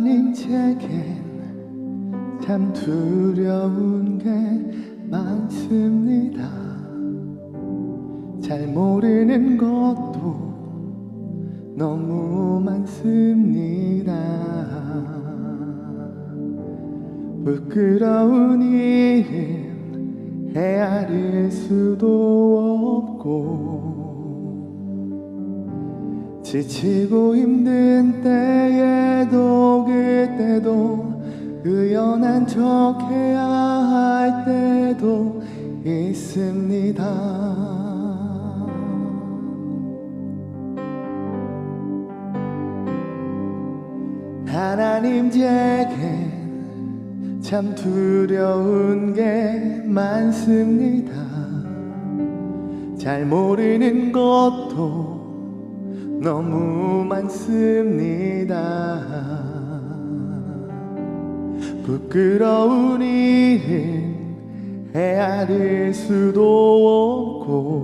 하나님 제겐 참 두려운 게 많습니다. 잘 모르는 것도 너무 많습니다. 부끄러운 일은 헤아릴 수도 없고 지치고 힘든 때에도 그때도 의연한 척 해야 할 때도 있습니다. 하나님 제겐 참 두려운 게 많습니다. 잘 모르는 것도 너무 많습니다. 부끄러운 일은 헤아릴 수도 없고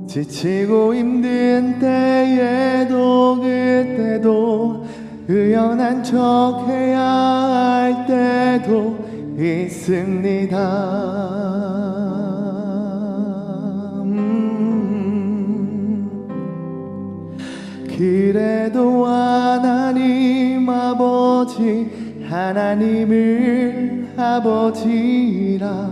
지치고 힘든 때에도 그때도 의연한 척 해야 할 때도 있습니다. 그래도 하나님 아버지 하나님을 아버지라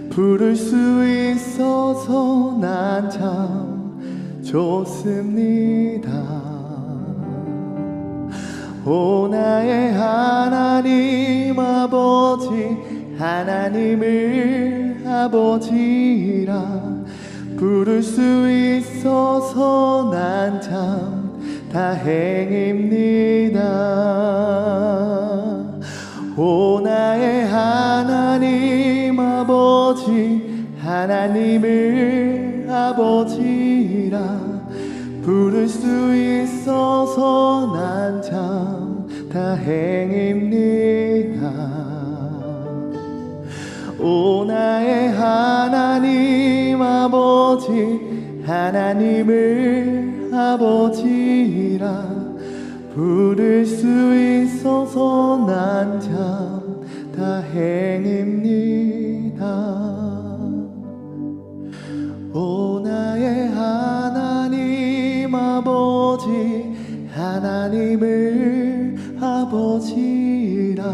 부를 수 있어서 난 참 좋습니다. 오 나의 하나님 아버지 하나님을 아버지라 부를 수 있어서 난 참 다행입니다. 오 나의 하나님 아버지 하나님을 아버지라 부를 수 있어서 난 참 다행입니다. 오 나의 하나님 아버지 하나님을 아버지라 부를 수 있어서 난 참 다행입니다. 오 나의 하나님 아버지 하나님을 아버지라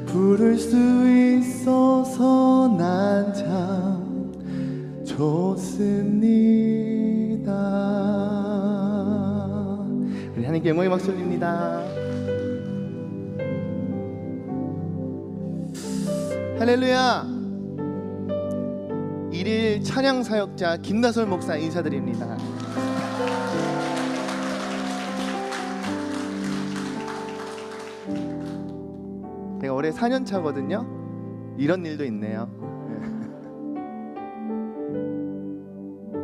부를 수 있어서 난 참 좋습니다. 우리 하나님께 영광의 박수 올립니다. 할렐루야. 일일 찬양 사역자 김나솔 목사 인사드립니다. 제가 올해 4년 차거든요. 이런 일도 있네요.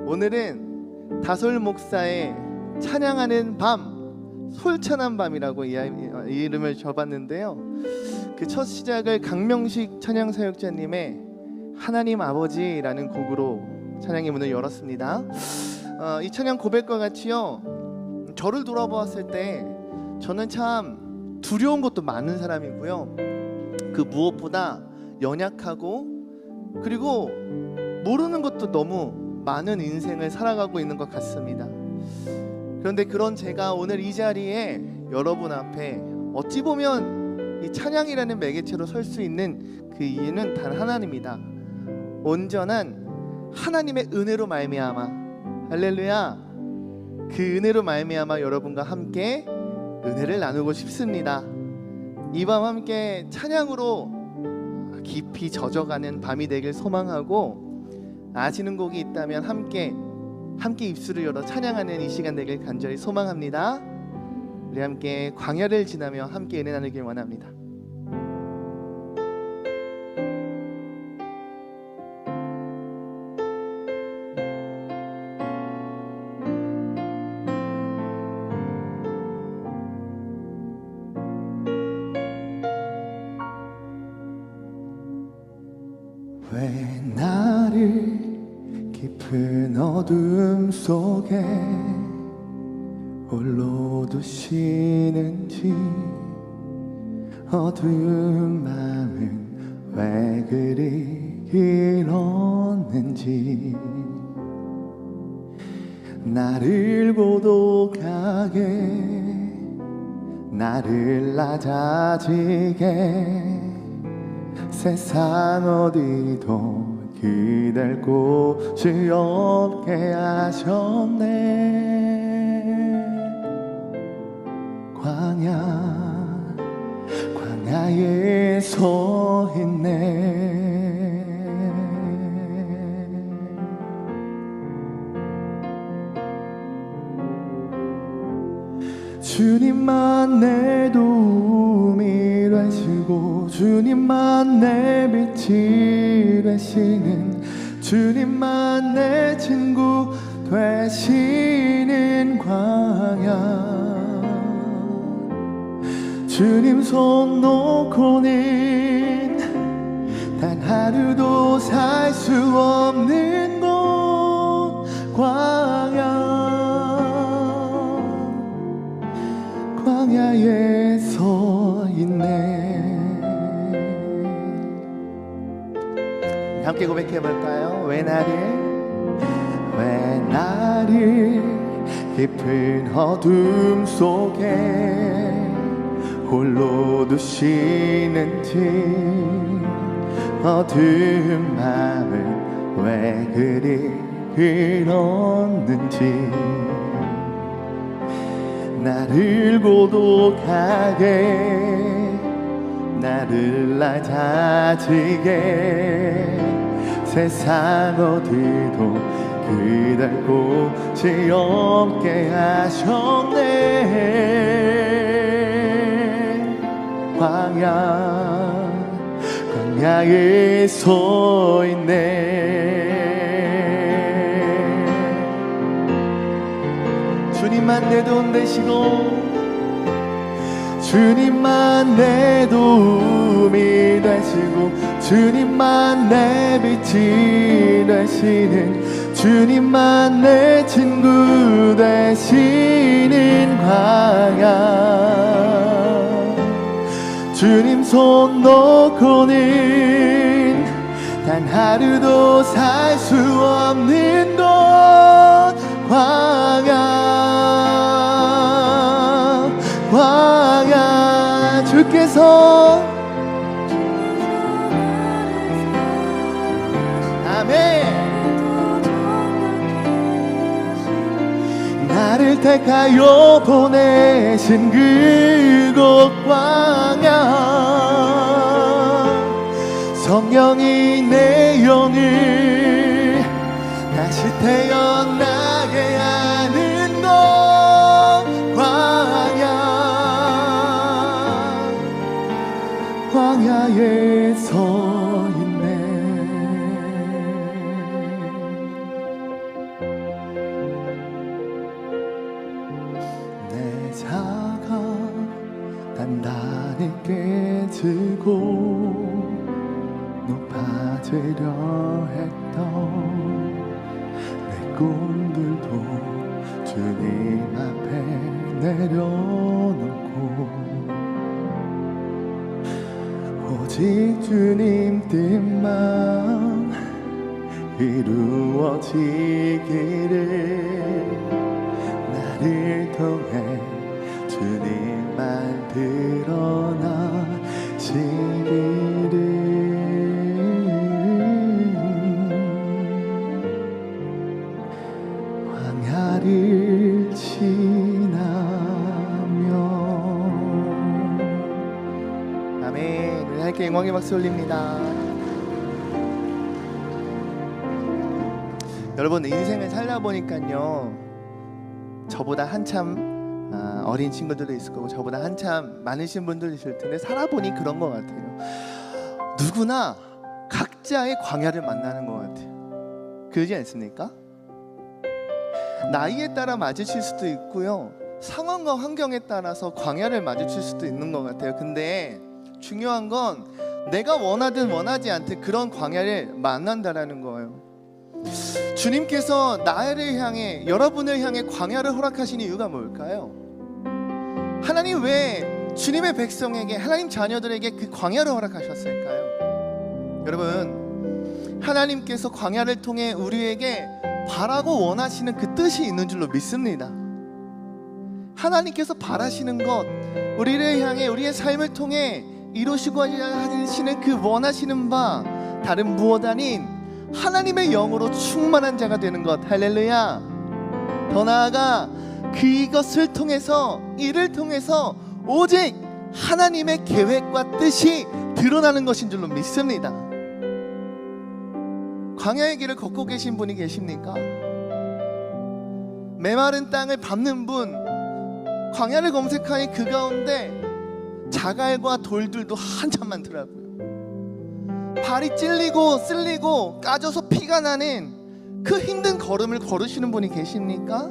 오늘은 다솔 목사의 찬양하는 밤, 솔찬한 밤이라고 이름을 줘봤는데요. 그 첫 시작을 강명식 찬양사역자님의 하나님 아버지라는 곡으로 찬양의 문을 열었습니다. 이 찬양 고백과 같이요, 저를 돌아보았을 때 저는 참 두려운 것도 많은 사람이고요, 그 무엇보다 연약하고 그리고 모르는 것도 너무 많은 인생을 살아가고 있는 것 같습니다. 그런데 그런 제가 오늘 이 자리에 여러분 앞에 어찌 보면 이 찬양이라는 매개체로 설 수 있는 그 이유는 단 하나입니다. 온전한 하나님의 은혜로 말미암아, 할렐루야, 그 은혜로 말미암아 여러분과 함께 은혜를 나누고 싶습니다. 이 밤 함께 찬양으로 깊이 젖어가는 밤이 되길 소망하고, 아시는 곡이 있다면 함께 입술을 열어 찬양하는 이 시간 되길 간절히 소망합니다. 우리 함께 광야를 지나며 함께 은혜 나누길 원합니다. 왜 나를 깊은 어둠 속에 홀로 두시는지 어두운 마음은 왜 그리 길었는지 나를 고독하게 나를 낮아지게 세상 어디도 기댈 곳이 없게 하셨네. 광야에 서 있네. 주님만 내 도움이 되시고 주님만 내 빛이 되시는 주님만 내 친구 되시는 광야 주님 손 놓고는 단 하루도 살 수 없는 곳 광야에 서 있네. 함께 고백해 볼까요? 왜 나를 깊은 어둠 속에 홀로 두시는지 어두운 마음은 왜 그리 길었는지 나를 고독하게 나를 낮아지게 세상 어디도 기댈 곳이 없게 하셨네. 광야에 서 있네. 주님만 내 도움 되시고 주님만 내 도움이 되시고 주님만 내 빛이 되시는 주님만 내 친구 되시는 광야 주님 손 놓고는 단 하루도 살 수 없는 곳 광야 주께서 아멘 나를 택하여 보내신 그곳 광야 성령이 내 영을 다시 태어나게 하는 곳 광야에 서 있네. 내 자가 단단히 깨지고 높아지려 했던 내 꿈들도 주님 앞에 내려놓고 오직 주님 뜻만 이루어지기를 나를 통해 주님만 드러나시기를 광야를 지나며 아멘. 우리 함께 영광의 박수 올립니다. 여러분 인생을 살다 보니까요 저보다 한참 어린 친구들도 있을 거고 저보다 한참 많으신 분들도 있을 텐데 살아보니 그런 것 같아요. 누구나 각자의 광야를 만나는 것 같아요. 그러지 않습니까? 나이에 따라 마주칠 수도 있고요 상황과 환경에 따라서 광야를 마주칠 수도 있는 것 같아요. 근데 중요한 건 내가 원하든 원하지 않든 그런 광야를 만난다라는 거예요. 주님께서 나를 향해, 여러분을 향해 광야를 허락하신 이유가 뭘까요? 하나님 왜 주님의 백성에게, 하나님 자녀들에게 그 광야를 허락하셨을까요? 여러분, 하나님께서 광야를 통해 우리에게 바라고 원하시는 그 뜻이 있는 줄로 믿습니다. 하나님께서 바라시는 것, 우리를 향해 우리의 삶을 통해 이루시고 하시는 그 원하시는 바, 다른 무엇 아닌 하나님의 영으로 충만한 자가 되는 것. 할렐루야. 더 나아가 그것을 통해서, 이를 통해서 오직 하나님의 계획과 뜻이 드러나는 것인 줄로 믿습니다. 광야의 길을 걷고 계신 분이 계십니까? 메마른 땅을 밟는 분, 광야를 검색하니 그 가운데 자갈과 돌들도 한참 많더라고요. 발이 찔리고 쓸리고 까져서 피가 나는 그 힘든 걸음을 걸으시는 분이 계십니까?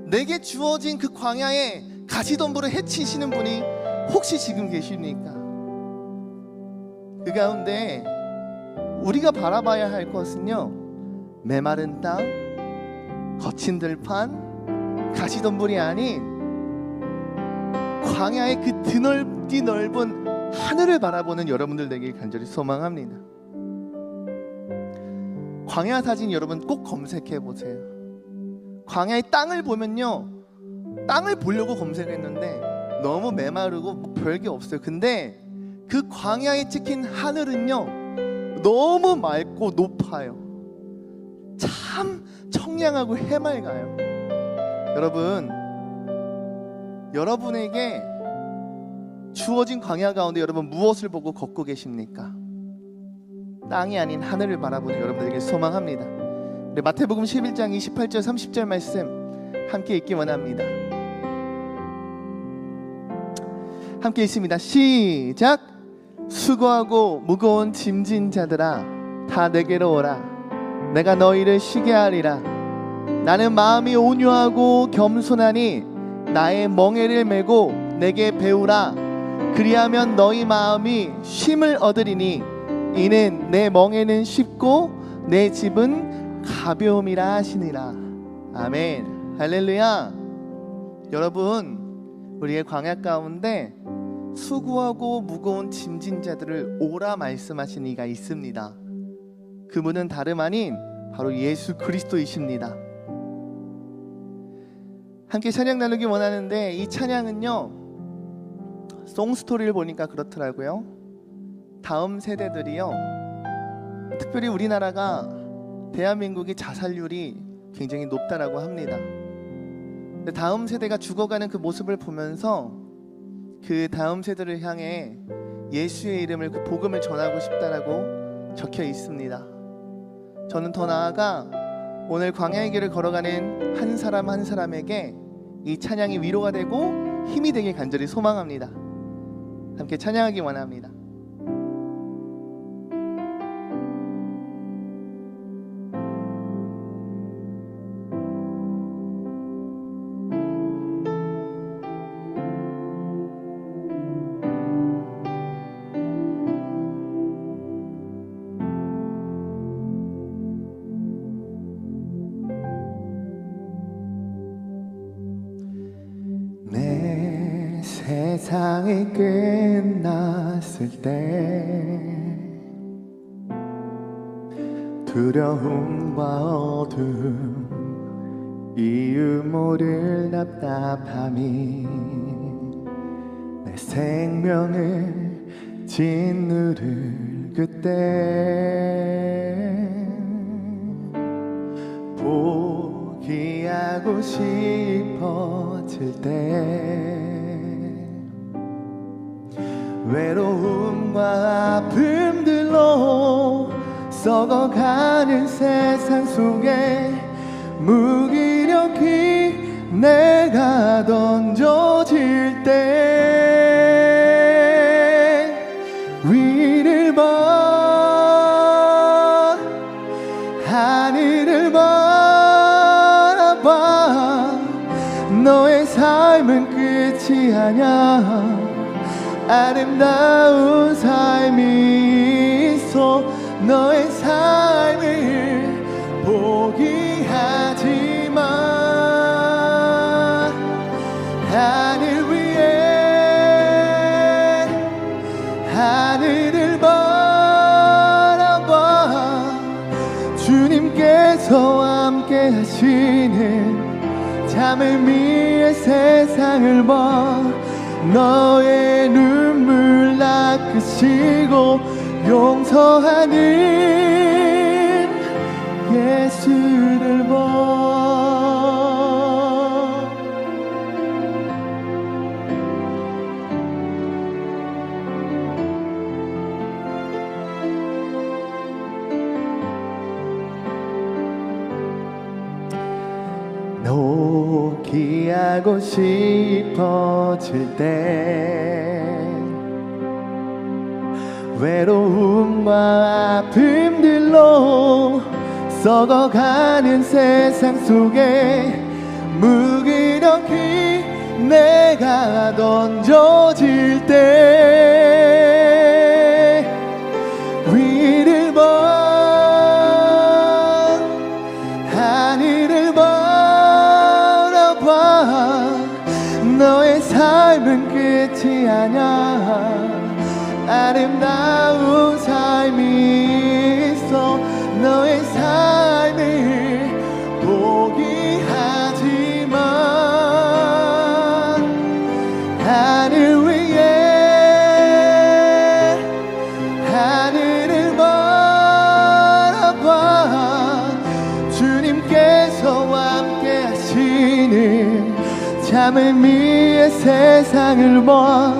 내게 주어진 그 광야에 가시덤불을 헤치시는 분이 혹시 지금 계십니까? 그 가운데 우리가 바라봐야 할 것은요, 메마른 땅, 거친 들판, 가시덤불이 아닌 광야의 그 드넓디 넓은 하늘을 바라보는 여러분들 되길 간절히 소망합니다. 광야 사진 여러분 꼭 검색해 보세요. 광야의 땅을 보면요, 땅을 보려고 검색했는데 너무 메마르고 별게 없어요. 근데 그 광야에 찍힌 하늘은요, 너무 맑고 높아요. 참 청량하고 해맑아요. 여러분, 여러분에게 주어진 광야 가운데 여러분 무엇을 보고 걷고 계십니까? 땅이 아닌 하늘을 바라보는 여러분들에게 소망합니다. 우리 마태복음 11장 28절 30절 말씀 함께 읽기 원합니다. 함께 읽습니다. 시작. 수고하고 무거운 짐진 자들아, 다 내게로 오라. 내가 너희를 쉬게 하리라. 나는 마음이 온유하고 겸손하니 나의 멍에를 메고 내게 배우라. 그리하면 너희 마음이 쉼을 얻으리니 이는 내 멍에는 쉽고 내 집은 가벼움이라 하시니라. 아멘. 할렐루야. 여러분, 우리의 광야 가운데 수고하고 무거운 짐진 자들을 오라 말씀하신 이가 있습니다. 그분은 다름 아닌 바로 예수 그리스도이십니다. 함께 찬양 나누기 원하는데, 이 찬양은요, 송스토리를 보니까 그렇더라고요. 다음 세대들이요, 특별히 우리나라가, 대한민국의 자살률이 굉장히 높다라고 합니다. 근데 다음 세대가 죽어가는 그 모습을 보면서 그 다음 세대를 향해 예수의 이름을, 그 복음을 전하고 싶다라고 적혀 있습니다. 저는 더 나아가 오늘 광야의 길을 걸어가는 한 사람 한 사람에게 이 찬양이 위로가 되고 힘이 되길 간절히 소망합니다. 함께 찬양하기 원합니다. 세상이 끝났을 때 두려움과 어둠, 이유 모를 답답함이 내 생명을 짓누를 그때 포기하고 싶어질 때 외로움과 아픔들로 썩어가는 세상 속에 무기력히 내가 던져질 때 위를 봐, 하늘을 바라봐. 너의 삶은 끝이 아냐. 아름다운 삶이 있어. 너의 삶을 포기하지마. 하늘 위에 하늘을 바라봐. 주님께서 함께 하시는 참을 위해 세상을 봐. 너의 눈물 닦으시고 용서하는 예수를 봐. 놓기하고 싶어질 때 외로움과 아픔들로 썩어가는 세상 속에 무기력히 내가 던져질 때 위를 봐. 하늘을 바라봐. 너의 삶은 끝이 아냐. 아름다운 삶이 있어. 너의 삶을 포기하지마. 하늘 위에 하늘을 바라봐. 주님께서 함께 하시는 참을 위해 세상을 봐.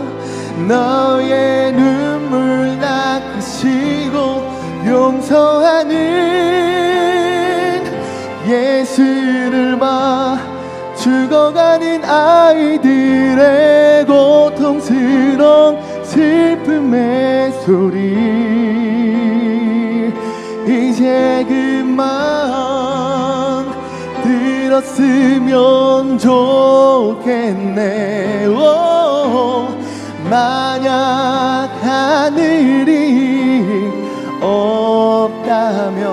너의 눈물 닦으시고 용서하는 예수를 봐. 죽어가는 아이들의 고통스러운 슬픔의 소리 이제 그만 들었으면 좋겠네. 만약 하늘이 없다면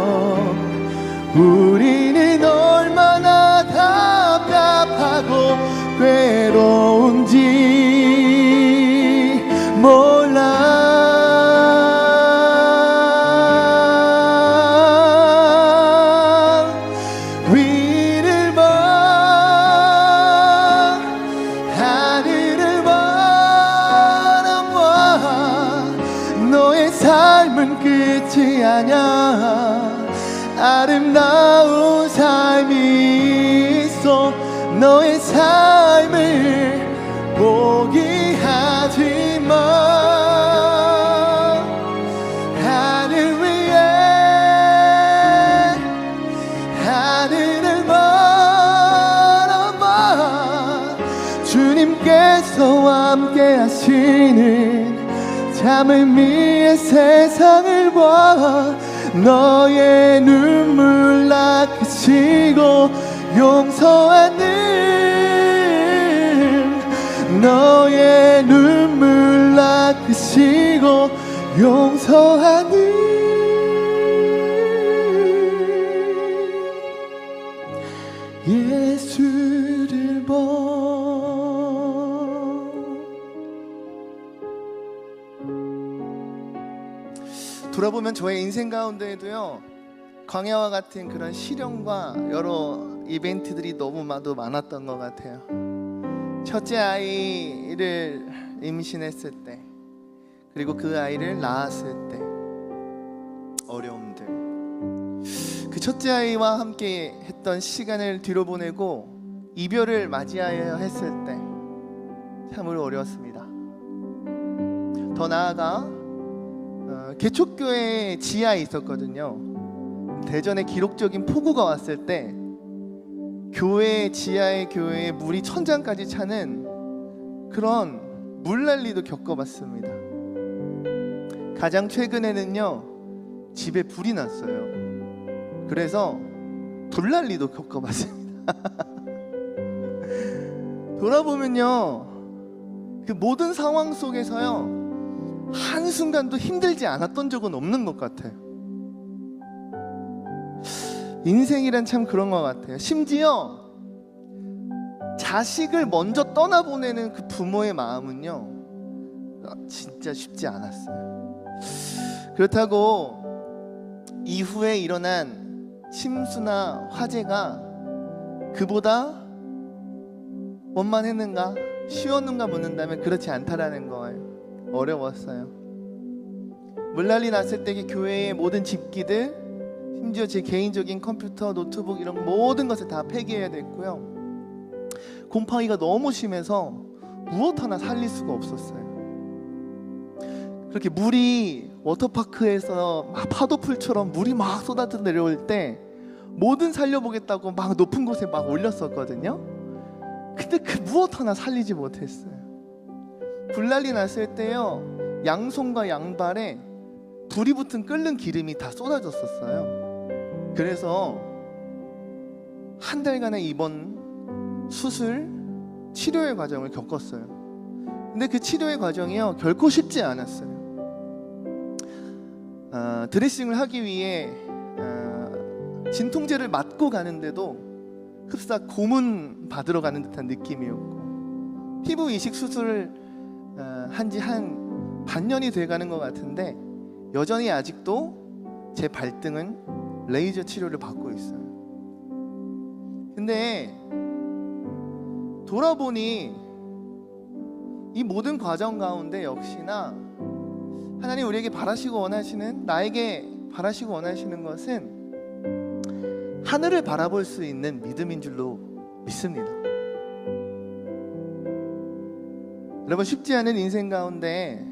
우리는 얼마나 답답하고 괴로운지 몰라. 위를 봐. 하늘을 바라봐. 너의 삶은 끝이 아냐. 아름다운 삶이 있어. 너의 삶을 포기하지 마. 하늘 위에 하늘을 바라봐. 주님께서 함께 하시는 참을 위해 세상을 봐. 너의 눈물 닦으시고 용서하는 너의 눈물 닦으시고 용서하는 예수를 봐. 돌아보면 저의 인생 가운데에도요, 광야와 같은 그런 시련과 여러 이벤트들이 너무 많았던 것 같아요. 첫째 아이를 임신했을 때, 그리고 그 아이를 낳았을 때 어려움들, 그 첫째 아이와 함께 했던 시간을 뒤로 보내고 이별을 맞이하여 했을 때 참으로 어려웠습니다. 더 나아가 개척교회 지하에 있었거든요. 대전에 기록적인 폭우가 왔을 때 교회 지하의 교회에 물이 천장까지 차는 그런 물난리도 겪어봤습니다. 가장 최근에는요, 집에 불이 났어요. 그래서 불난리도 겪어봤습니다. 돌아보면요, 그 모든 상황 속에서요, 한순간도 힘들지 않았던 적은 없는 것 같아요. 인생이란 참 그런 것 같아요. 심지어 자식을 먼저 떠나보내는 그 부모의 마음은요, 진짜 쉽지 않았어요. 그렇다고 이후에 일어난 침수나 화재가 그보다 원만했는가, 쉬웠는가 묻는다면 그렇지 않다라는 거예요. 어려웠어요. 물난리 났을 때 교회의 모든 집기들, 심지어 제 개인적인 컴퓨터, 노트북 이런 모든 것을 다 폐기해야 됐고요. 곰팡이가 너무 심해서 무엇 하나 살릴 수가 없었어요. 그렇게 물이 워터파크에서 막 파도풀처럼 물이 막 쏟아져 내려올 때 뭐든 살려보겠다고 막 높은 곳에 막 올렸었거든요. 근데 그 무엇 하나 살리지 못했어요. 불난리 났을 때요, 양손과 양발에 불이 붙은 끓는 기름이 다 쏟아졌었어요. 그래서 한 달간의 입원, 수술, 치료의 과정을 겪었어요. 근데 그 치료의 과정이요, 결코 쉽지 않았어요. 드레싱을 하기 위해 진통제를 맞고 가는데도 흡사 고문 받으러 가는 듯한 느낌이었고, 피부 이식 수술을 한지 한 반년이 돼가는 것 같은데 여전히 아직도 제 발등은 레이저 치료를 받고 있어요. 근데 돌아보니 이 모든 과정 가운데 역시나 하나님 우리에게 바라시고 원하시는, 나에게 바라시고 원하시는 것은 하늘을 바라볼 수 있는 믿음인 줄로 믿습니다. 여러분, 쉽지 않은 인생 가운데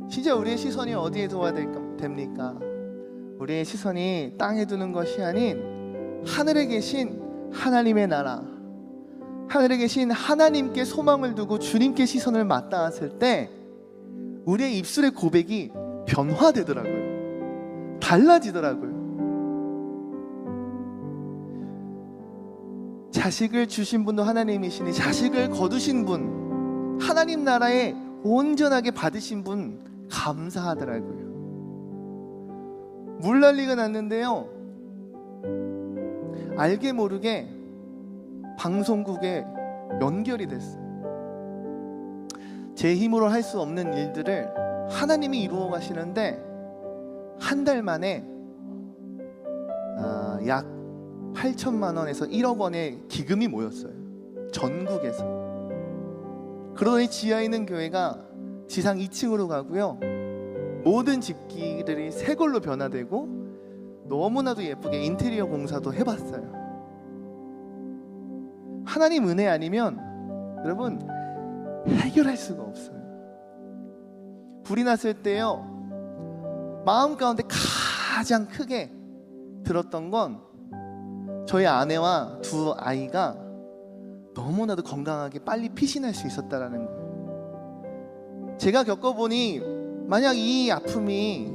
진짜 우리의 시선이 어디에 둬야 됩니까? 우리의 시선이 땅에 두는 것이 아닌 하늘에 계신 하나님의 나라, 하늘에 계신 하나님께 소망을 두고 주님께 시선을 맞닿았을 때 우리의 입술의 고백이 변화되더라고요. 달라지더라고요. 자식을 주신 분도 하나님이시니 자식을 거두신 분, 하나님 나라에 온전하게 받으신 분 감사하더라고요. 물난리가 났는데요, 알게 모르게 방송국에 연결이 됐어요. 제 힘으로 할 수 없는 일들을 하나님이 이루어 가시는데 한 달 만에 약 8천만 원에서 1억 원의 기금이 모였어요. 전국에서. 그러더니 지하에 있는 교회가 지상 2층으로 가고요, 모든 집기들이 새 걸로 변화되고 너무나도 예쁘게 인테리어 공사도 해봤어요. 하나님 은혜 아니면 여러분 해결할 수가 없어요. 불이 났을 때요, 마음 가운데 가장 크게 들었던 건 저희 아내와 두 아이가 너무나도 건강하게 빨리 피신할 수 있었다라는 거예요. 제가 겪어보니 만약 이 아픔이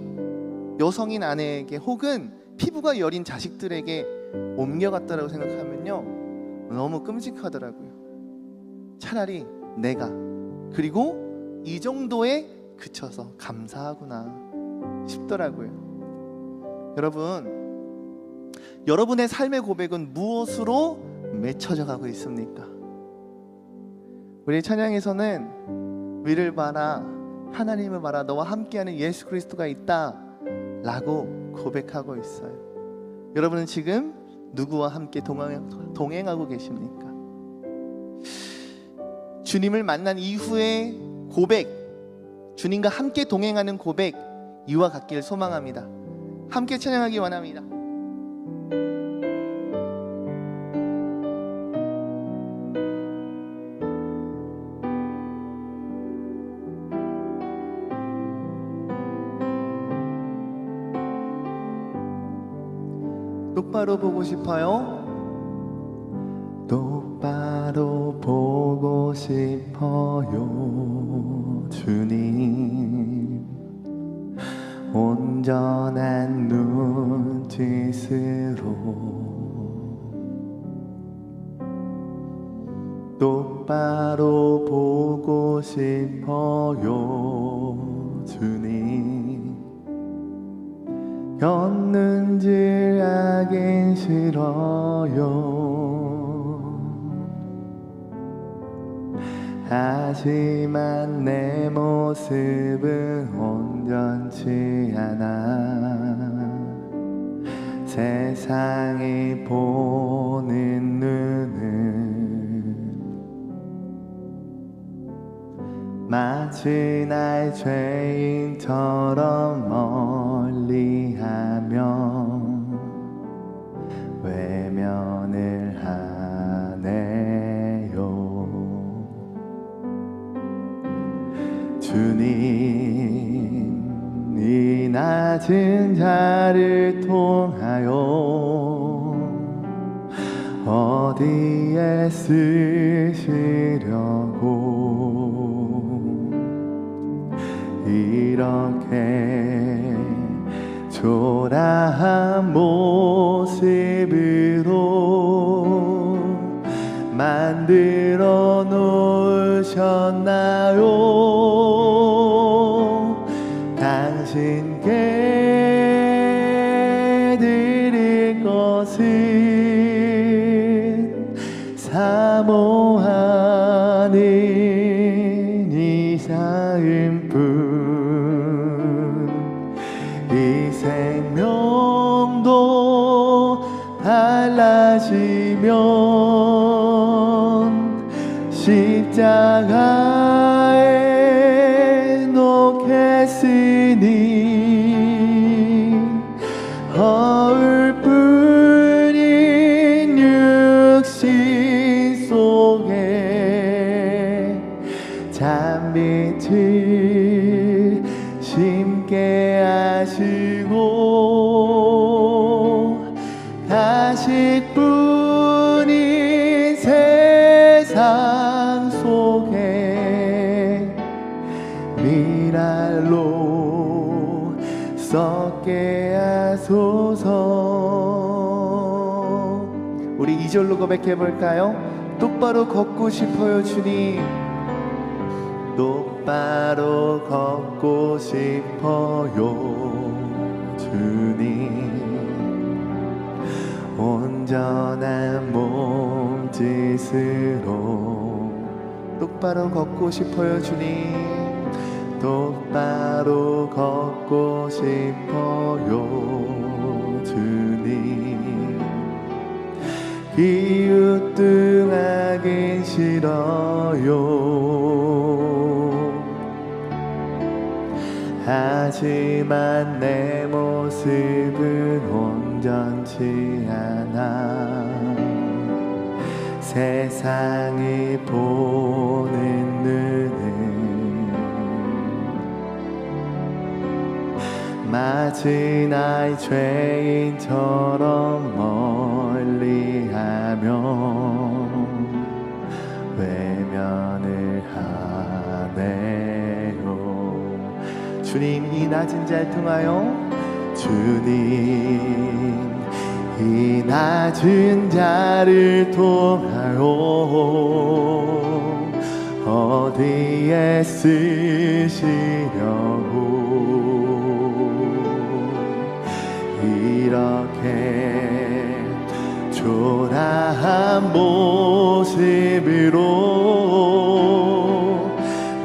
여성인 아내에게 혹은 피부가 여린 자식들에게 옮겨갔다라고 생각하면요, 너무 끔찍하더라고요. 차라리 내가, 그리고 이 정도에 그쳐서 감사하구나 싶더라고요. 여러분, 여러분의 삶의 고백은 무엇으로 맺혀져 가고 있습니까? 우리 찬양에서는 위를 봐라, 하나님을 봐라, 너와 함께하는 예수 그리스도가 있다 라고 고백하고 있어요. 여러분은 지금 누구와 함께 동행하고 계십니까? 주님을 만난 이후의 고백, 주님과 함께 동행하는 고백, 이와 같기를 소망합니다. 함께 찬양하기 원합니다. 똑바로 보고 싶어요. 똑바로 보고 싶어요. 주님, 온전한 눈짓으로 똑바로 보고 싶어요. 주님, 걷는지 하긴 싫어요. 하지만 내 모습은 온전치 않아. 세상이 보는 눈은 마치 날 죄인처럼 멀리하며 외면을 하네요. 주님, 이 낮은 자를 통하여 어디에 쓰시려고 이렇게 초라한 모습으로 만들어 놓으셨나요? 당신께 드릴 것은 사모하는 이 삶뿐. 이 생명도 달라지면 십자가에 놓겠으니 허울 뿐인 육신 속에 잔빛을 심게 하시고 가식뿐인 세상 속에 미랄로 썩게 하소서. 우리 2절로 고백해 볼까요? 똑바로 걷고 싶어요 주님. 똑바로 걷고 싶어요 주님. 온전한 몸짓으로 똑바로 걷고 싶어요 주님. 똑바로 걷고 싶어요 주님. 기우뚱하긴 싫어요. 하지만 내 모습은 온전치 않아. 세상이 보는 눈은 마치 날 죄인처럼 멀리하며 외면을 하네요. 주님, 이 낮은 자를 통하여 주님, 이 낮은 자를 통하여 어디에 쓰시려고 이렇게 초라한 모습으로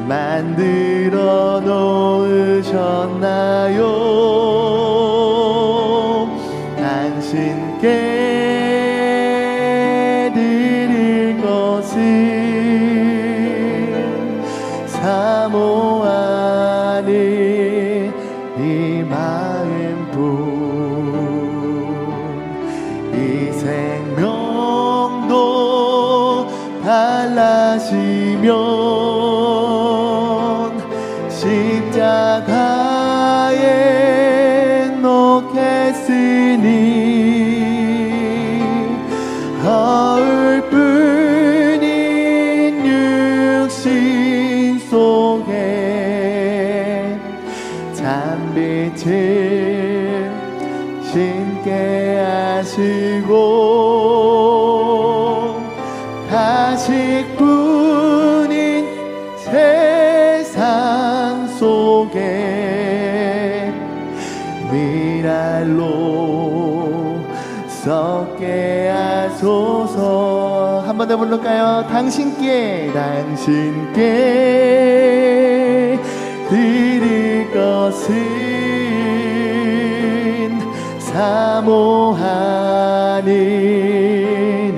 만들어 놓으셨나요? 당신께 드릴 것은 사모하는 이 마음뿐. 이 생명도 달라지면 십자가에 놓겠으니 허울 뿐인 육신 속에 잔빛을 심게 하시고 가식뿐인 세상 속에 미랄로 하소서. 한 번 더 부를까요? 당신께 드릴 것은 사모하는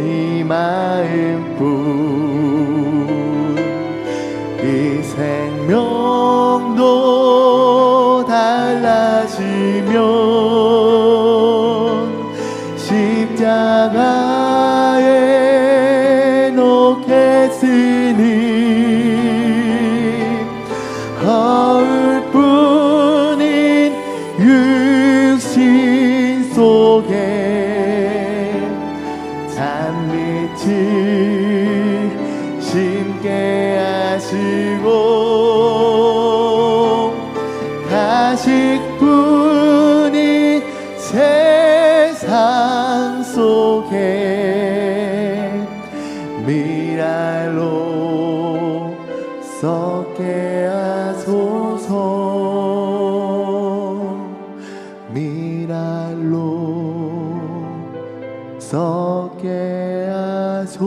이 마음뿐. 이 생명도 달라지면 십자가에 놓겠으니 허울뿐인 육신 속에 찬빛을 심게 하시고 가식뿐인 세상 속에 미랄로 썩게 하소서. 미랄로 썩게 하소서.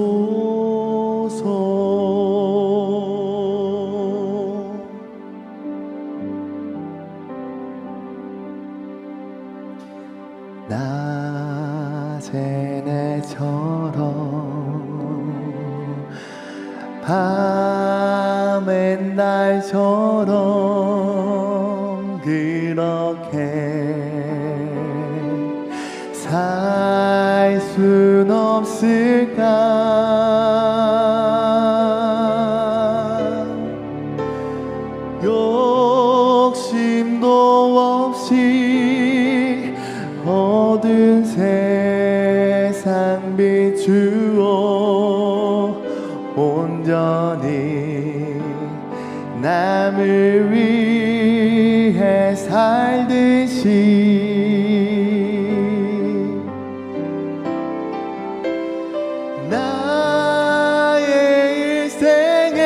낮의 내처럼 밤엔 날처럼 그렇게 살 순 없을까? 욕심도 없이 얻은 세상 비추어 온전히 남을 위해 살듯이 나의 일생에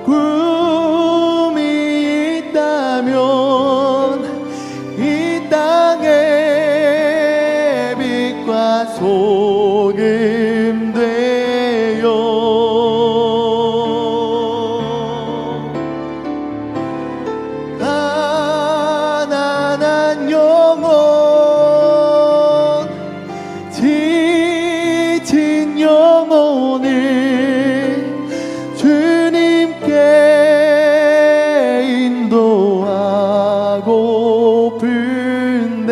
꿈이 있다면 이 땅의 빛과 소금 되어 가난한 영혼 지친 영혼을 주님께 인도하고픈데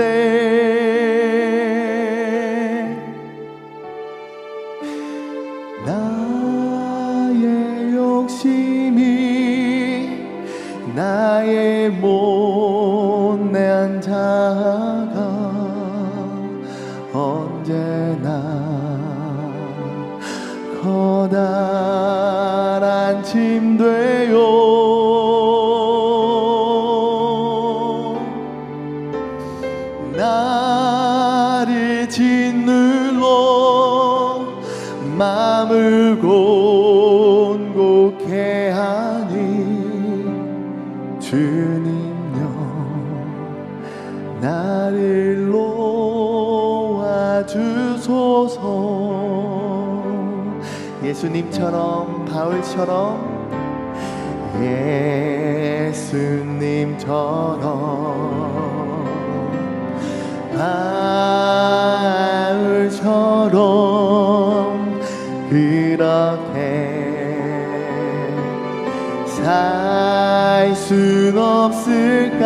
나의 욕심이 나의 못난 자가 언제나 커다란 짐 되어 나를 짓눌러 마음을 곤곡해 하니 주님여 나를 놓아주소서. 예수님처럼 바울처럼 바울처럼 그렇게 살 순 없을까?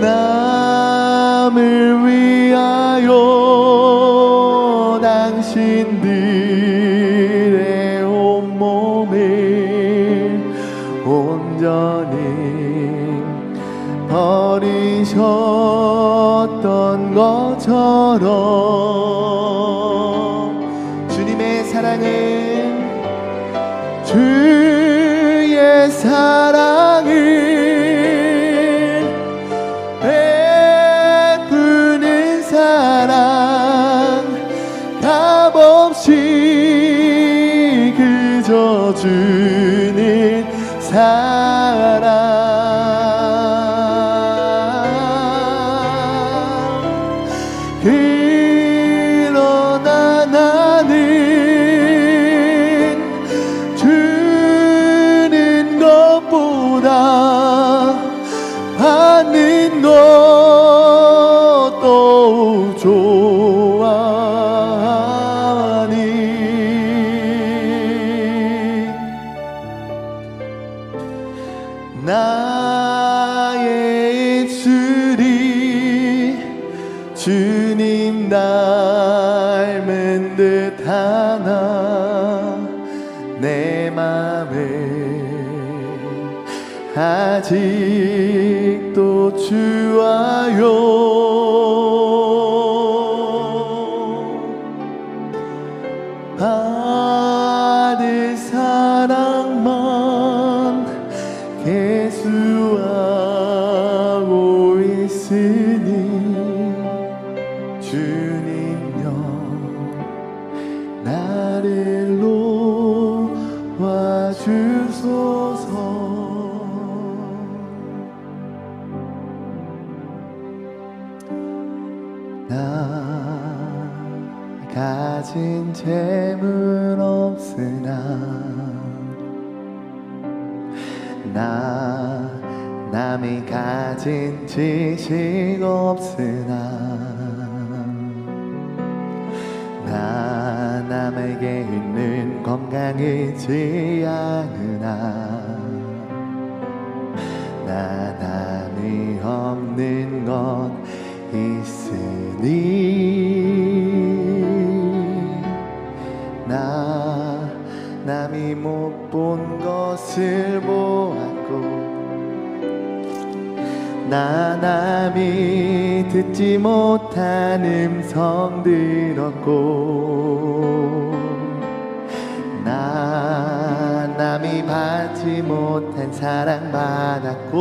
남을 위하여 당신들의 온몸을 온전히 버리셨던 것처럼 주님의 사랑은 주의 사랑을 베푸는 사랑 값없이 그저 주는 사랑 그러나 나는 주는 것보다 받는 것도 좋아하니 나의 입술이 주님 닮은 듯하나 내 맘은 아직도 주와요. 받을 사랑만 계수하고 있으니 주님여 나를 놓아주소서. 나 가진 재물 없으나 나 남이 가진 지식 없으나 나 남에게 있는 건강이지 않으나 나 남이 없는 것 있으니 나 남이 못 본 것을 보았고 나 남이 듣지 못한 음성 들었고 나 남이 받지 못한 사랑 받았고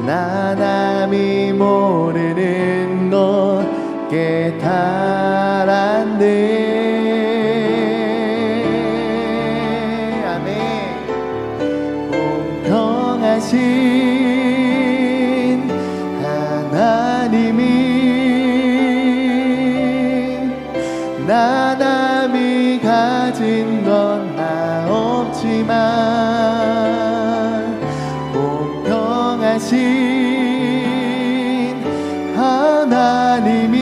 나 남이 모르는 것 깨달았네. 공평하신 하나님이 나 남이 가진 건 나 없지만 공평하신 하나님이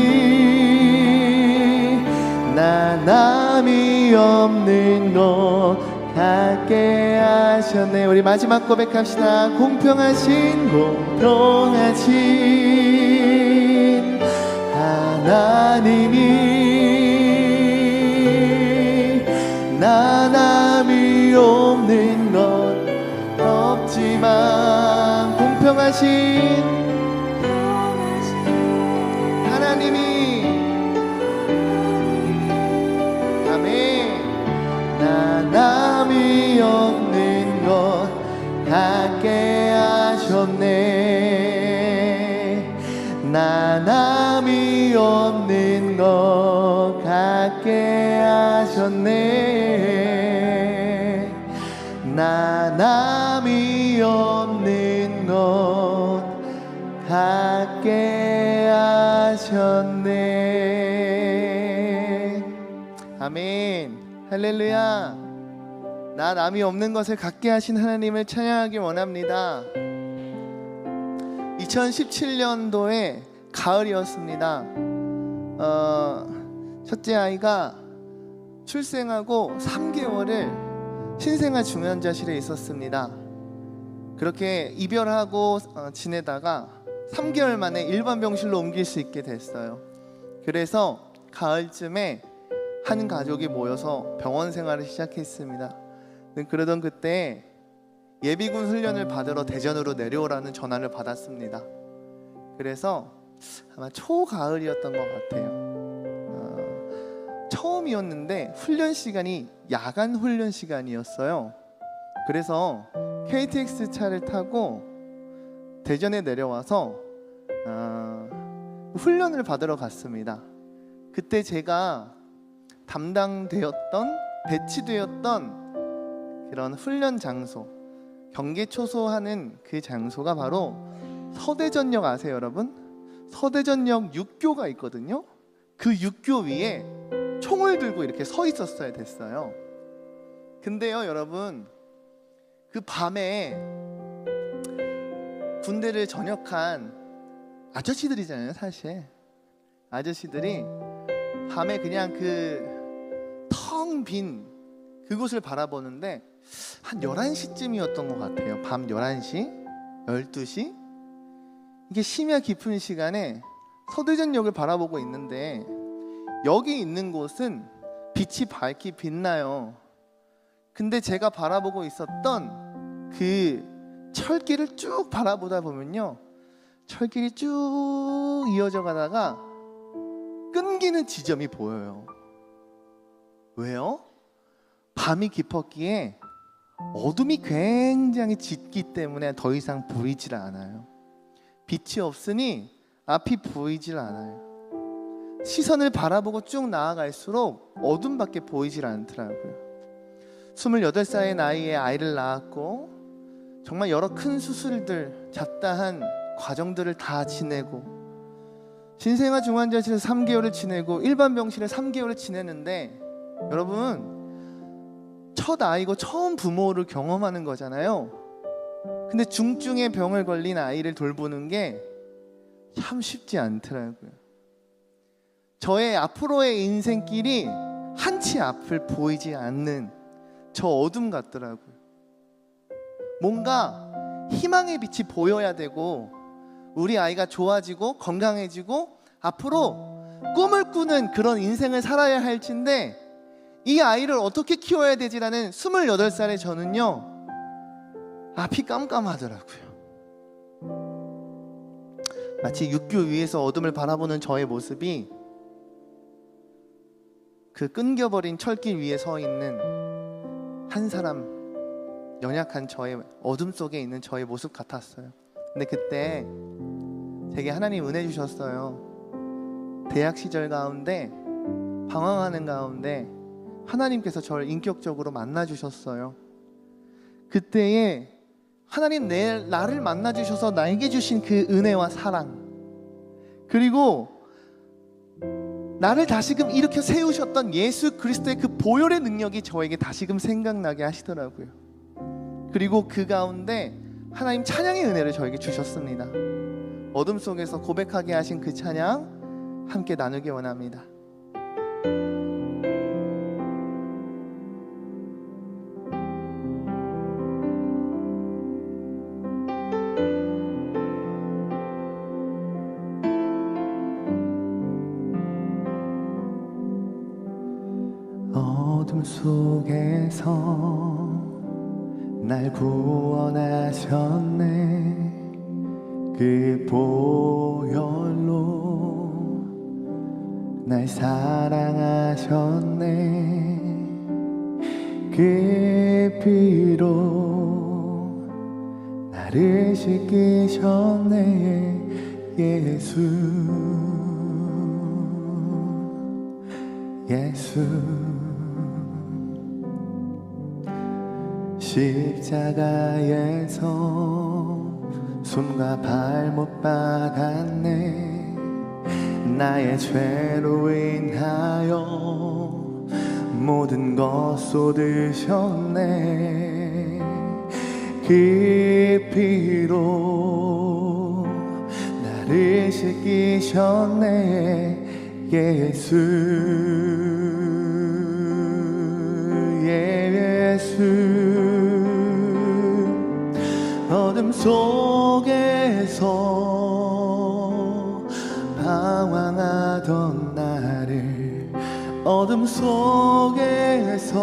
나 남이 없는 것 갖게 하셨네. 우리 마지막 고백합시다. 공평하신 하나님이 나 남이 없는 것 없지만 공평하신 하나님이 아멘. 나 남이 없는 것 갖게 하셨네. 나 남이 없는 것 갖게 하셨네. 나 남이 없는 것 갖게 하셨네. 아멘. 할렐루야. 나 남이 없는 것을 갖게 하신 하나님을 찬양하기 원합니다. 2017년도에 가을이었습니다. 첫째 아이가 출생하고 3개월을 신생아 중환자실에 있었습니다. 그렇게 이별하고 지내다가 3개월 만에 일반 병실로 옮길 수 있게 됐어요. 그래서 가을쯤에 한 가족이 모여서 병원 생활을 시작했습니다. 그러던 그때 예비군 훈련을 받으러 대전으로 내려오라는 전화를 받았습니다. 그래서 아마 초가을이었던 것 같아요. 처음이었는데 훈련 시간이 야간 훈련 시간이었어요. 그래서 KTX 차를 타고 대전에 내려와서 훈련을 받으러 갔습니다. 그때 제가 배치되었던 그런 훈련 장소, 경계 초소하는 그 장소가 바로 서대전역 아세요, 여러분? 서대전역 육교가 있거든요. 그 육교 위에 총을 들고 이렇게 서 있었어야 됐어요. 근데요 여러분, 그 밤에 군대를 전역한 아저씨들이잖아요. 사실 아저씨들이 밤에 그냥 그 텅 빈 그곳을 바라보는데 한 11시쯤이었던 것 같아요. 밤 11시, 12시. 이게 심야 깊은 시간에 서대전역을 바라보고 있는데, 여기 있는 곳은 빛이 밝게 빛나요. 근데 제가 바라보고 있었던 그 철길을 쭉 바라보다 보면요, 철길이 쭉 이어져 가다가 끊기는 지점이 보여요. 왜요? 밤이 깊었기에 어둠이 굉장히 짙기 때문에 더 이상 보이질 않아요. 빛이 없으니 앞이 보이질 않아요. 시선을 바라보고 쭉 나아갈수록 어둠밖에 보이질 않더라고요. 28살의 나이에 아이를 낳았고 정말 여러 큰 수술들, 잡다한 과정들을 다 지내고 신생아 중환자실에서 3개월을 지내고 일반 병실에 3개월을 지내는데, 여러분 첫 아이고 처음 부모를 경험하는 거잖아요. 근데 중증의 병을 걸린 아이를 돌보는 게 참 쉽지 않더라고요. 저의 앞으로의 인생길이 한치 앞을 보이지 않는 저 어둠 같더라고요. 뭔가 희망의 빛이 보여야 되고 우리 아이가 좋아지고 건강해지고 앞으로 꿈을 꾸는 그런 인생을 살아야 할 텐데, 이 아이를 어떻게 키워야 되지라는 28살의 저는요, 앞이 깜깜하더라고요. 마치 육교 위에서 어둠을 바라보는 저의 모습이 그 끊겨버린 철길 위에 서 있는 한 사람, 연약한 저의 어둠 속에 있는 저의 모습 같았어요. 근데 그때 제게 하나님 은혜 주셨어요. 대학 시절 가운데 방황하는 가운데 하나님께서 저를 인격적으로 만나 주셨어요. 그때에 하나님 나를 만나 주셔서 나에게 주신 그 은혜와 사랑, 그리고 나를 다시금 일으켜 세우셨던 예수 그리스도의 그 보혈의 능력이 저에게 다시금 생각나게 하시더라고요. 그리고 그 가운데 하나님 찬양의 은혜를 저에게 주셨습니다. 어둠 속에서 고백하게 하신 그 찬양 함께 나누기 원합니다. 어둠 속에서 날 구원하셨네. 그 보혈로 날 사랑하셨네. 그 피로 나를 씻기셨네. 예수 십자가에서 손과 발 못 박았네. 나의 죄로 인하여 모든 것 쏟으셨네. 그 피로 나를 씻기셨네. 예수 어둠 속에서 방황하던 나를, 어둠 속에서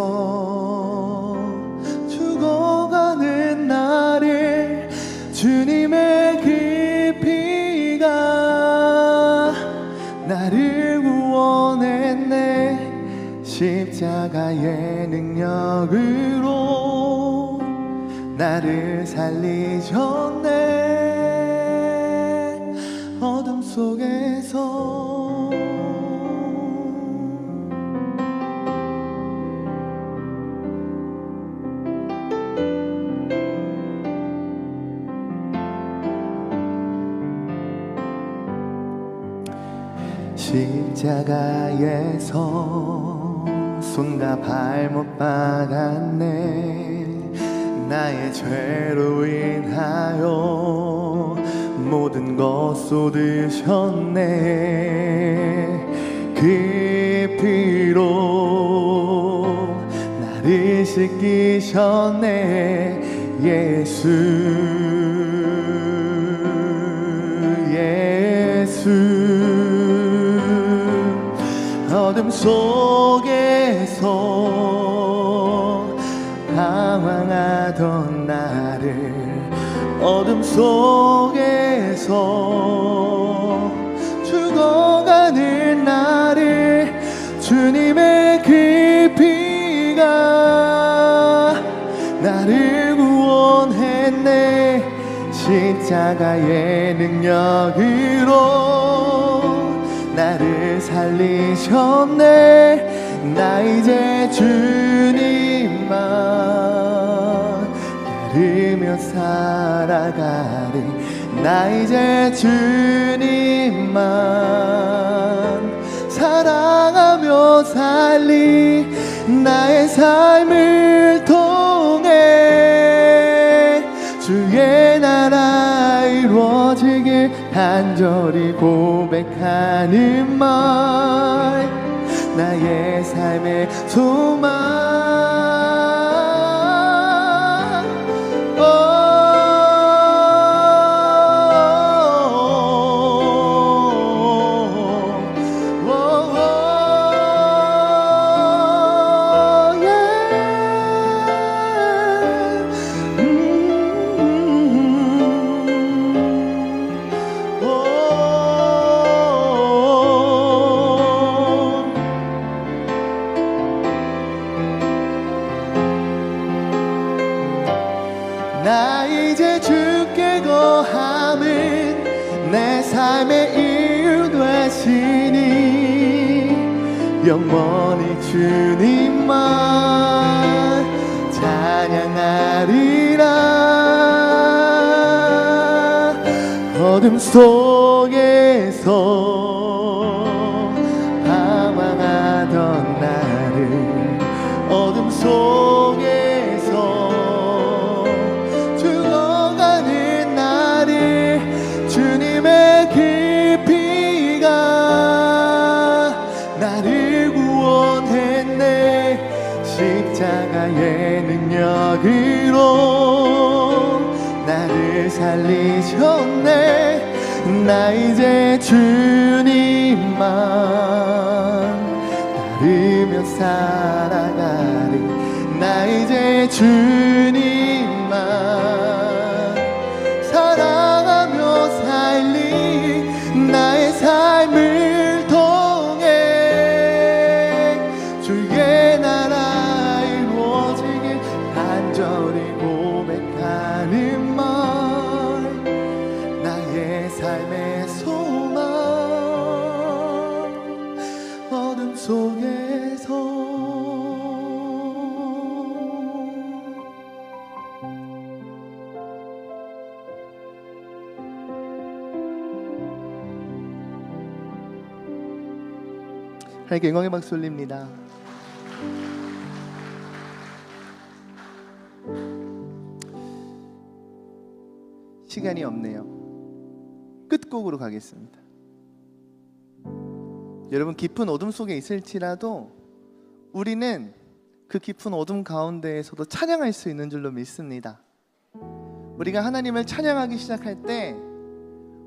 죽어가는 나를 주님의 그 피가 나를 구원했네. 십자가의 능력으로 나를 살리셨네. 어둠 속에서 십자가에서 손과 발못 박았네. 나의 죄로 인하여 모든 것 쏟으셨네. 그 피로 나를 씻기셨네. 예수 어둠 속에서 방황하던 나를, 어둠 속에서 죽어가는 나를 주님의 그 피가 나를 구원했네. 십자가의 능력으로 나를 살리셨네. 나 이제 주님만 따르며 살아가리. 나 이제 주님만 사랑하며 살리. 나의 삶을 통해 주의 나라 이루어지길 간절히 고백하는 말, 나의 삶의 소망. 나 이제 주께 거함은 내 삶의 이유 되시니 영원히 주님만 찬양하리라. 어둠 속에서 방황하던 나를, 어둠 속에서 주님의 그 피가 나를 구원했네. 십자가의 능력으로 나를 살리셨네. 나 이제 주님만 따르며 살아가리. 나 이제 주님만 사랑하며 살리. 나의 삶을 통해 주의 나라 이루어지길 간절히 고백하는 말, 나의 삶의 소망. 어둠 속에서 하나님께 영광의 박수 올립니다. 시간이 없네요. 끝곡으로 가겠습니다. 여러분, 깊은 어둠 속에 있을지라도 우리는 그 깊은 어둠 가운데에서도 찬양할 수 있는 줄로 믿습니다. 우리가 하나님을 찬양하기 시작할 때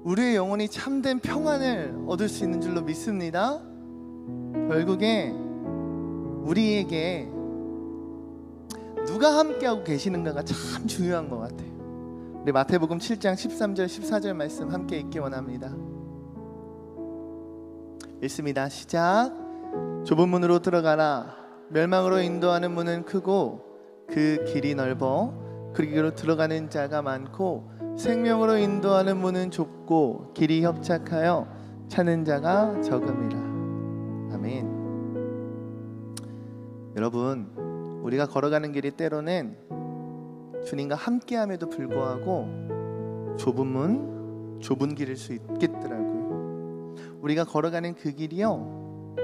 우리의 영혼이 참된 평안을 얻을 수 있는 줄로 믿습니다. 결국에 우리에게 누가 함께하고 계시는가가 참 중요한 것 같아요. 우리 마태복음 7장 13절 14절 말씀 함께 읽기 원합니다. 읽습니다. 시작. 좁은 문으로 들어가라. 멸망으로 인도하는 문은 크고 그 길이 넓어 그 길로 들어가는 자가 많고 생명으로 인도하는 문은 좁고 길이 협착하여 찾는 자가 적음이라. 아멘. 여러분, 우리가 걸어가는 길이 때로는 주님과 함께함에도 불구하고 좁은 문, 좁은 길일 수 있겠더라고요. 우리가 걸어가는 그 길이요,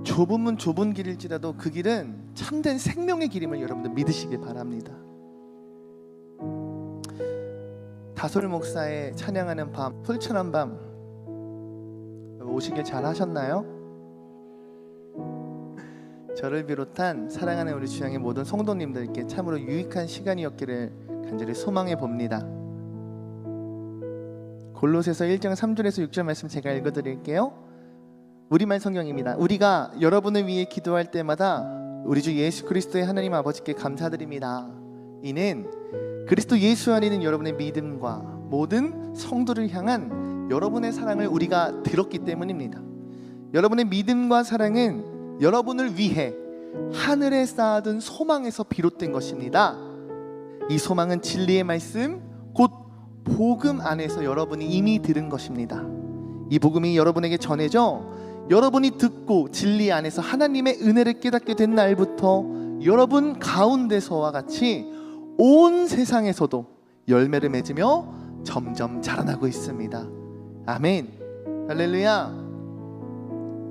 좁으면 좁은 길일지라도 그 길은 참된 생명의 길임을 여러분들 믿으시길 바랍니다. 다솔 목사의 찬양하는 밤, 솔찬한 밤, 오시길 잘 하셨나요? 저를 비롯한 사랑하는 우리 주양의 모든 성도님들께 참으로 유익한 시간이었기를 간절히 소망해 봅니다. 골로새서 1장 3절에서 6절 말씀 제가 읽어드릴게요. 우리말 성경입니다. 우리가 여러분을 위해 기도할 때마다 우리 주 예수 그리스도의 하나님 아버지께 감사드립니다. 이는 그리스도 예수 안에 있는 여러분의 믿음과 모든 성도를 향한 여러분의 사랑을 우리가 들었기 때문입니다. 여러분의 믿음과 사랑은 여러분을 위해 하늘에 쌓아둔 소망에서 비롯된 것입니다. 이 소망은 진리의 말씀, 곧 복음 안에서 여러분이 이미 들은 것입니다. 이 복음이 여러분에게 전해져 여러분이 듣고 진리 안에서 하나님의 은혜를 깨닫게 된 날부터 여러분 가운데서와 같이 온 세상에서도 열매를 맺으며 점점 자라나고 있습니다. 아멘. 할렐루야.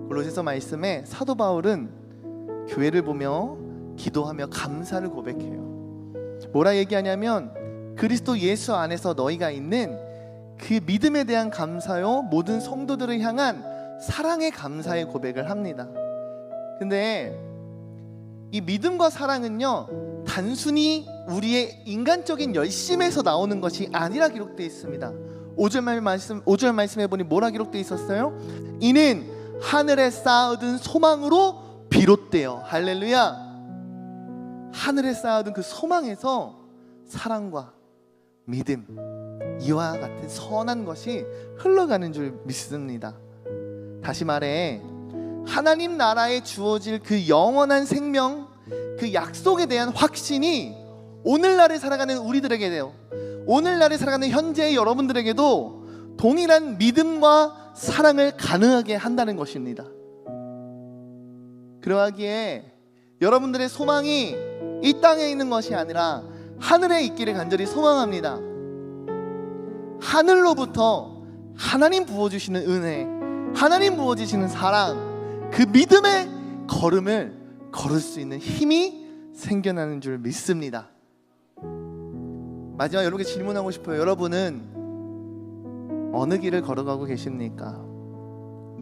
골로새서 말씀에 사도 바울은 교회를 보며 기도하며 감사를 고백해요. 뭐라 얘기하냐면 그리스도 예수 안에서 너희가 있는 그 믿음에 대한 감사요, 모든 성도들을 향한 사랑의 감사의 고백을 합니다. 근데 이 믿음과 사랑은요, 단순히 우리의 인간적인 열심에서 나오는 것이 아니라 기록되어 있습니다. 5절 말씀해 보니 뭐라 기록되어 있었어요? 이는 하늘에 쌓아둔 소망으로 비롯되어, 할렐루야, 하늘에 쌓아둔 그 소망에서 사랑과 믿음, 이와 같은 선한 것이 흘러가는 줄 믿습니다. 다시 말해 하나님 나라에 주어질 그 영원한 생명, 그 약속에 대한 확신이 오늘날에 살아가는 우리들에게요, 오늘날에 살아가는 현재의 여러분들에게도 동일한 믿음과 사랑을 가능하게 한다는 것입니다. 그러하기에 여러분들의 소망이 이 땅에 있는 것이 아니라 하늘에 있기를 간절히 소망합니다. 하늘로부터 하나님 부어주시는 은혜, 하나님 부어주시는 사랑, 그 믿음의 걸음을 걸을 수 있는 힘이 생겨나는 줄 믿습니다. 마지막 여러분께 질문하고 싶어요. 여러분은 어느 길을 걸어가고 계십니까?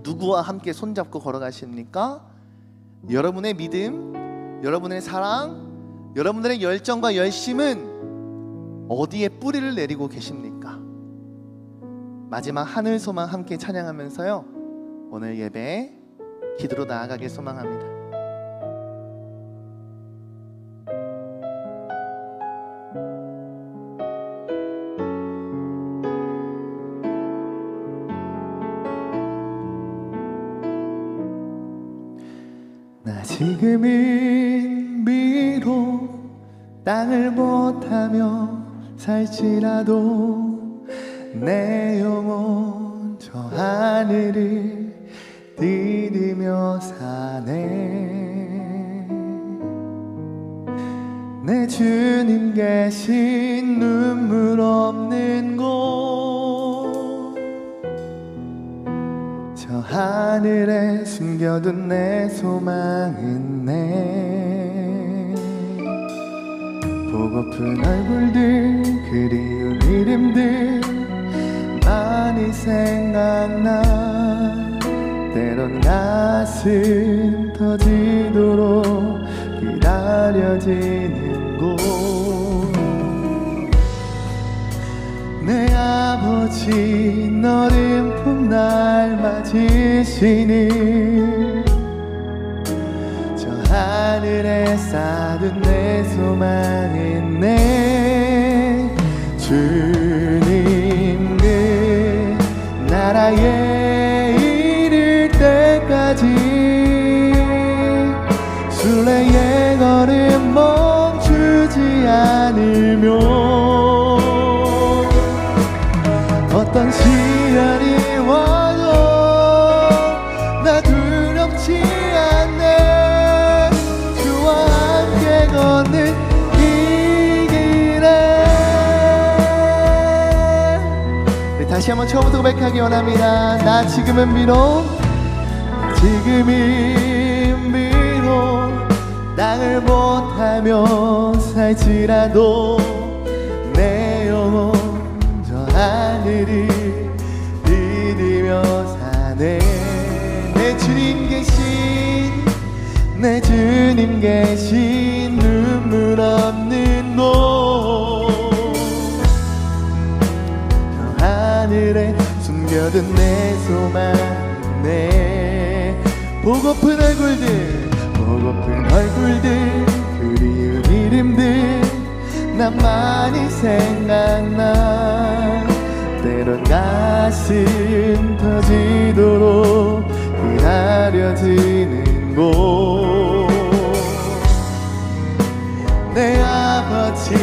누구와 함께 손잡고 걸어가십니까? 여러분의 믿음, 여러분의 사랑, 여러분들의 열정과 열심은 어디에 뿌리를 내리고 계십니까? 마지막 하늘 소망 함께 찬양하면서요, 오늘 예배 기도로 나아가길 소망합니다. 나 지금은 비록 땅을 못하며 살지라도 내 영혼 저 하늘을 디디며 사네. 내 주님 계신 눈물 없는 곳, 저 하늘에 숨겨둔 내 소망은 내 보고픈 얼굴들, 그리운 이름들 많이 생각나. 때론 가슴 터지도록 기다려지는 곳, 내 아버지 너른 품 날 맞으시는 저 하늘에 쌓은 내 소망은 내 주님 그 나라에 이를 때까지 순례의 걸음 멈추지 않으며 어떤 시련이 와도 나 두렵지 않네. 주와 함께 걷는 이 길에 다시 한번 처음부터 고백하기 원합니다. 나 지금은 비록 땅을 못하며 살지라도 내 영혼 저 하늘을 믿으며 사네. 내 주님 계신 눈물 없는 곳 저 하늘에 숨겨둔 내 소망네. 보고픈 얼굴들 그리운 이름들 난 많이 생각나. 때론 가슴 터지도록 기다려지는 곳 내 아버지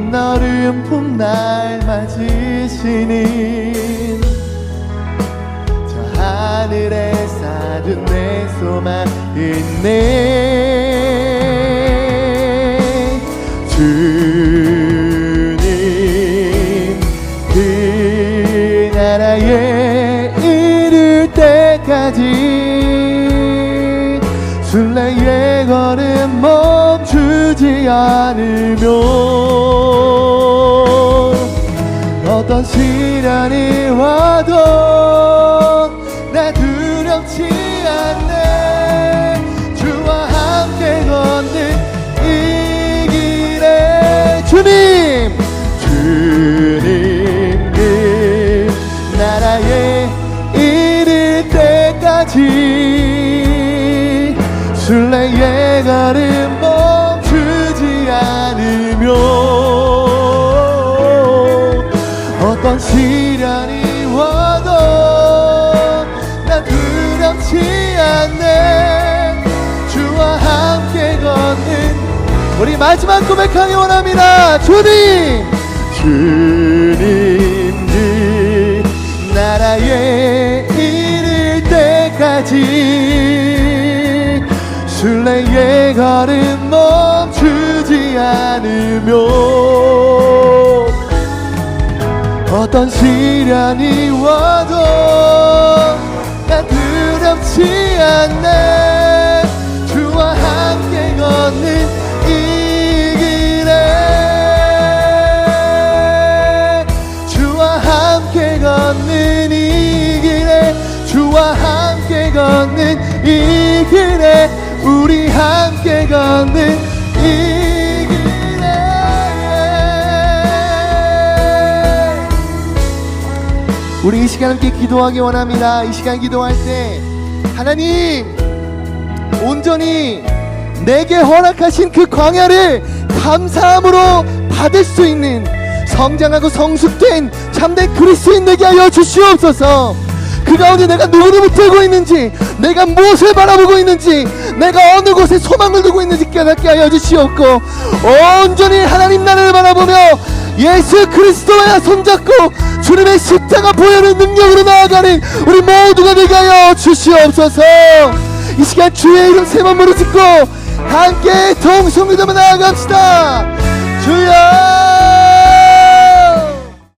너른 품 날 맞으시는 저 하늘에 쌓은 내 소망 있네. 주님 그 나라에 이를 때까지 순례의 걸음 멈추지 않으며 어떤 시련이 와도 나 두렵지 않네. 주와 함께 걷는 이 길에 주님 그 나라에 이를 때까지 순례의 걸음 멈추지 않으며 어떤 시련이 와도 난 두렵지 않네. 주와 함께 걷는 우리 마지막 고백하기 원합니다. 주님 그 나라에 이를 때까지 순례의 걸음 멈추지 않으며 어떤 시련이 와도 난 두렵지 않네. 주와 함께 걷는 이 길에 주와 함께 걷는 이 길에 주와 함께 걷는 이 길에 우리 함께 걷는 이 길에 우리 이 시간 함께 기도하기 원합니다. 이 시간 기도할 때 하나님 온전히 내게 허락하신 그 광야를 감사함으로 받을 수 있는 성장하고 성숙된 참된 그리스도인 되게 하여 주시옵소서. 그 가운데 내가 누구를 붙들고 있는지, 내가 무엇을 바라보고 있는지, 내가 어느 곳에 소망을 두고 있는지 깨닫게 하여 주시옵고 온전히 하나님 나라를 바라보며 예수 그리스도와 손잡고 주님의 십자가 보혈의 능력으로 나아가는 우리 모두가 되게 하여 주시옵소서. 이 시간 주의 이름 세 번 부르짖고 함께 동성기도만 나아갑시다. 주여